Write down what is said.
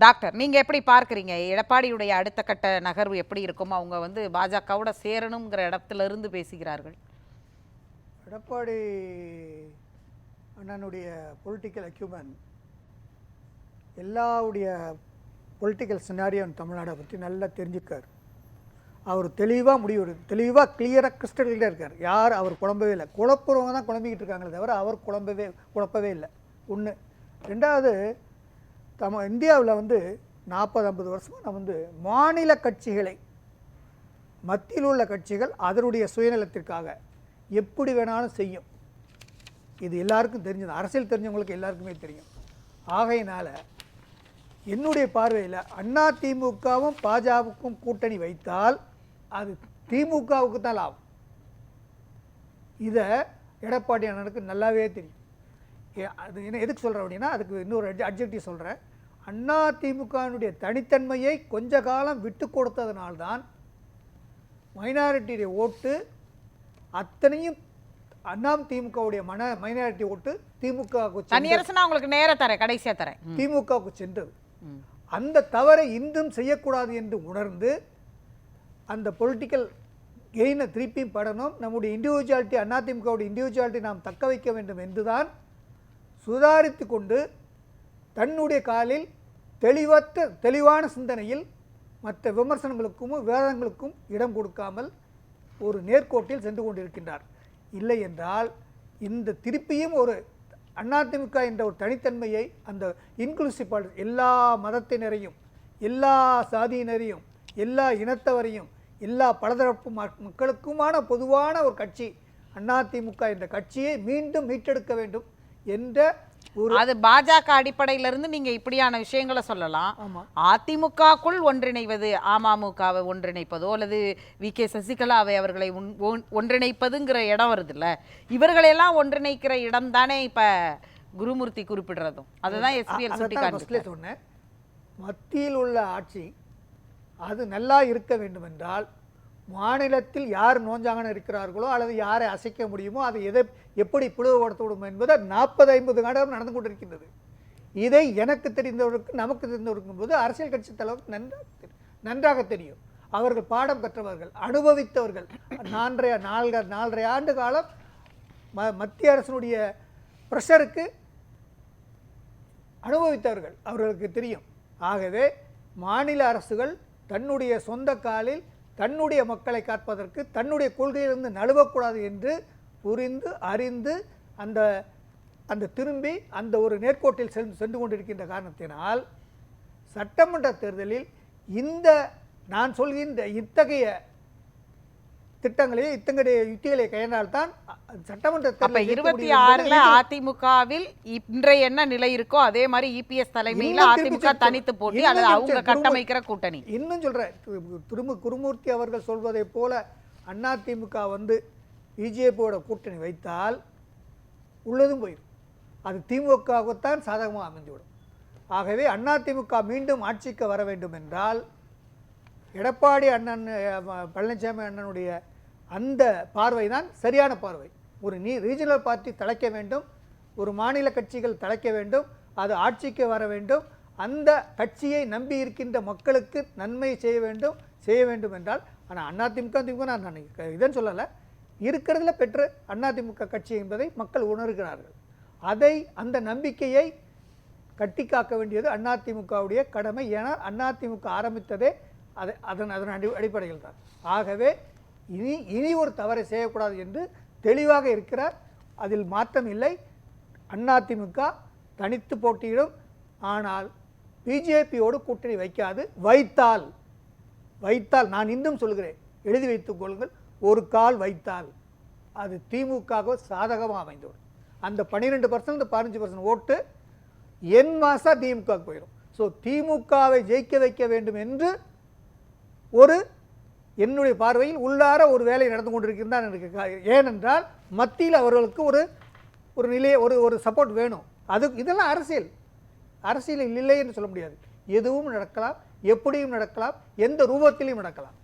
Doctor, நீங்க எப்படி பார்க்குறீங்க? எடப்பாடியுடைய அடுத்த கட்ட நகர்வு எப்படி இருக்கும்? அவங்க வந்து பாஜகவோட சேரணுங்கிற இடத்துல இருந்து பேசுகிறார்கள். எடப்பாடி அண்ணனுடைய பொலிட்டிக்கல் அக்யூமெண்ட் எல்லாவுடைய பொலிட்டிக்கல் சினாரியோ தமிழ்நாடை பற்றி நல்லா தெரிஞ்சுக்கார். அவர் தெளிவாக முடிவு தெளிவாக கிளியராக கிறிஸ்டல் கிளியராக இருக்கார். யார் அவர் குழம்பவே இல்லை. குழப்புறவங்க தான் குழம்பிக்கிட்டு இருக்காங்களே தவிர அவர் குழப்பவே இல்லை. ஒன்று. ரெண்டாவது, இந்தியாவில் வந்து 40-50 வருஷமாக நான் வந்து மாநில கட்சிகளை, மத்தியில் உள்ள கட்சிகள் அதனுடைய சுயநலத்திற்காக எப்படி வேணாலும் செய்யும். இது எல்லாருக்கும் தெரிஞ்சது, அரசியல் தெரிஞ்சவங்களுக்கு எல்லாருக்குமே தெரியும். ஆகையினால் என்னுடைய பார்வையில் அதிமுகவும் பாஜகவுக்கும் கூட்டணி வைத்தால் அது திமுகவுக்கு தான் லாபம். இதை எடப்பாடி அண்ணனுக்கு நல்லாவே தெரியும். அது என்ன எதுக்கு சொல்கிறேன் அப்படின்னா, அதுக்கு இன்னொரு அட்ஜெக்டிவ் சொல்கிறேன். அதிமுகவினுடைய தனித்தன்மையை கொஞ்ச காலம் விட்டு கொடுத்ததுனால்தான் மைனாரிட்டியுடைய ஓட்டு அத்தனையும் அதிமுகவுடைய மைனாரிட்டி ஓட்டு திமுகவுக்கு சென்றது. அந்த தவறை இன்றும் செய்யக்கூடாது என்று உணர்ந்து அந்த பொலிட்டிக்கல் கெயினை திருப்பியும் படணும். நம்முடைய இண்டிவிஜுவாலிட்டி, அதிமுகவுடைய இண்டிவிஜுவாலிட்டி நாம் தக்க வைக்க வேண்டும் என்றுதான் சுதாரித்து கொண்டு தன்னுடைய காலில் தெளிவான சிந்தனையில் மற்ற விமர்சனங்களுக்கும் விவாதங்களுக்கும் இடம் கொடுக்காமல் ஒரு நேர்கோட்டில் சென்று கொண்டிருக்கின்றார். இல்லை என்றால் இந்த திருப்பியும் ஒரு அதிமுக என்ற ஒரு தனித்தன்மையை, அந்த இன்க்ளூசிவ் பாலிடிக்ஸ், எல்லா மதத்தினரையும், எல்லா சாதியினரையும், எல்லா இனத்தவரையும், எல்லா பலதரப்பு மக்களுக்குமான பொதுவான ஒரு கட்சி அதிமுக என்ற கட்சியை மீண்டும் மீட்டெடுக்க வேண்டும் என்ற அது பாஜக அடிப்படையிலிருந்து நீங்க இப்படியான விஷயங்களை சொல்லலாம். அதிமுகக்குள் ஒன்றிணைவது, அமமுகவை ஒன்றிணைப்பதோ அல்லது வி.கே. சசிகலாவை அவர்களை ஒன்றிணைப்பதுங்கிற இடம் வருது இல்ல, இவர்களெல்லாம் ஒன்றிணைக்கிற இடம் தானே இப்ப குருமூர்த்தி குறிப்பிடுறதும். அதுதான் எஸ்பிஎல் சுட்டி சொன்னேன். மத்தியில் உள்ள ஆட்சி அது நல்லா இருக்க வேண்டும் என்றால் மாநிலத்தில் யார் நோஞ்சாங்கன்னு இருக்கிறார்களோ அல்லது யாரை அசைக்க முடியுமோ அதை எப்படி பிளவுபடுத்தவிடும் என்பதை 40-50 ஆண்டுகள் நடந்து கொண்டிருக்கின்றது. இதை எனக்கு தெரிந்தவருக்கு, நமக்கு தெரிந்தவருக்கும் போது அரசியல் கட்சி தலைவருக்கு நன்றாக தெரியும். அவர்கள் பாடம் கற்றவர்கள், அனுபவித்தவர்கள். 4.5 ஆண்டு காலம் மத்திய அரசினுடைய பிரஷருக்கு அனுபவித்தவர்கள், அவர்களுக்கு தெரியும். ஆகவே மாநில அரசுகள் தன்னுடைய சொந்த காலில் தன்னுடைய மக்களை காப்பதற்கு தன்னுடைய கொள்கையிலிருந்து நழுவக்கூடாது என்று புரிந்து அறிந்து அந்த திரும்பி அந்த ஒரு நேர்கோட்டில் சென்று கொண்டிருக்கின்ற காரணத்தினால் சட்டமன்ற தேர்தலில் இந்த நான் சொல்கின்ற இத்தகைய திட்டங்களை, இத்தகைய யுத்திகளை கையாண்டால்தான் சட்டமன்ற தேர்தல் 26 அதிமுகவில் இன்றைய என்ன நிலை இருக்கோ அதே மாதிரி இபிஎஸ் தலைமையில் அதிமுக தனித்து போட்டி அல்லது அவங்க கட்டமைக்கிற கூட்டணி. இன்னும் சொல்றேன், குருமூர்த்தி அவர்கள் சொல்வதை போல அதிமுக வந்து பிஜேபியோட கூட்டணி வைத்தால் உள்ளதும் போயிடும். அது திமுகவுக்குத்தான் சாதகமாக அமைந்துவிடும். ஆகவே அதிமுக மீண்டும் ஆட்சிக்கு வர வேண்டும் என்றால் எடப்பாடி அண்ணன், பழனிசாமி அண்ணனுடைய அந்த பார்வை தான் சரியான பார்வை. ஒரு ரீஜனல் பார்ட்டி தலைக்க வேண்டும், ஒரு மாநில கட்சிகள் தலைக்க வேண்டும், அது ஆட்சிக்கு வர வேண்டும், அந்த கட்சியை நம்பி இருக்கின்ற மக்களுக்கு நன்மை செய்ய வேண்டும் என்றால். ஆனால் அதிமுக நான் இதன் சொல்லலை, இருக்கிறதுல பெற்று அதிமுக கட்சி என்பதை மக்கள் உணர்கிறார்கள். அந்த நம்பிக்கையை கட்டி காக்க வேண்டியது அதிமுகவுடைய கடமை. ஏன்னா அதிமுக ஆரம்பித்ததே அதன் அடிப்படையில் தான். ஆகவே இனி ஒரு தவறை செய்யக்கூடாது என்று தெளிவாக இருக்கிறார். அதில் மாற்றம் இல்லை. அதிமுக தனித்து போட்டியிடும். ஆனால் பிஜேபியோடு கூட்டணி வைக்காது. வைத்தால் நான் இன்னும் சொல்கிறேன், எழுதி வைத்துக் கொள்ளுங்கள், ஒரு கால் வைத்தால் அது திமுக சாதகமாக அமைந்துவிடும். அந்த 12% 15% ஓட்டு என் மாசா திமுக போயிடும். ஸோ திமுகவை ஜெயிக்க வைக்க வேண்டும் என்று என்னுடைய பார்வையில் உள்ளார ஒரு வேலை நடந்து கொண்டிருக்கின்றான் எனக்கு. ஏனென்றால் மத்தியில் அவர்களுக்கு ஒரு நிலையை ஒரு சப்போர்ட் வேணும். இதெல்லாம் அரசியல் இல்லை என்று சொல்ல முடியாது. எதுவும் நடக்கலாம், எப்படியும் நடக்கலாம், எந்த ரூபத்திலையும் நடக்கலாம்.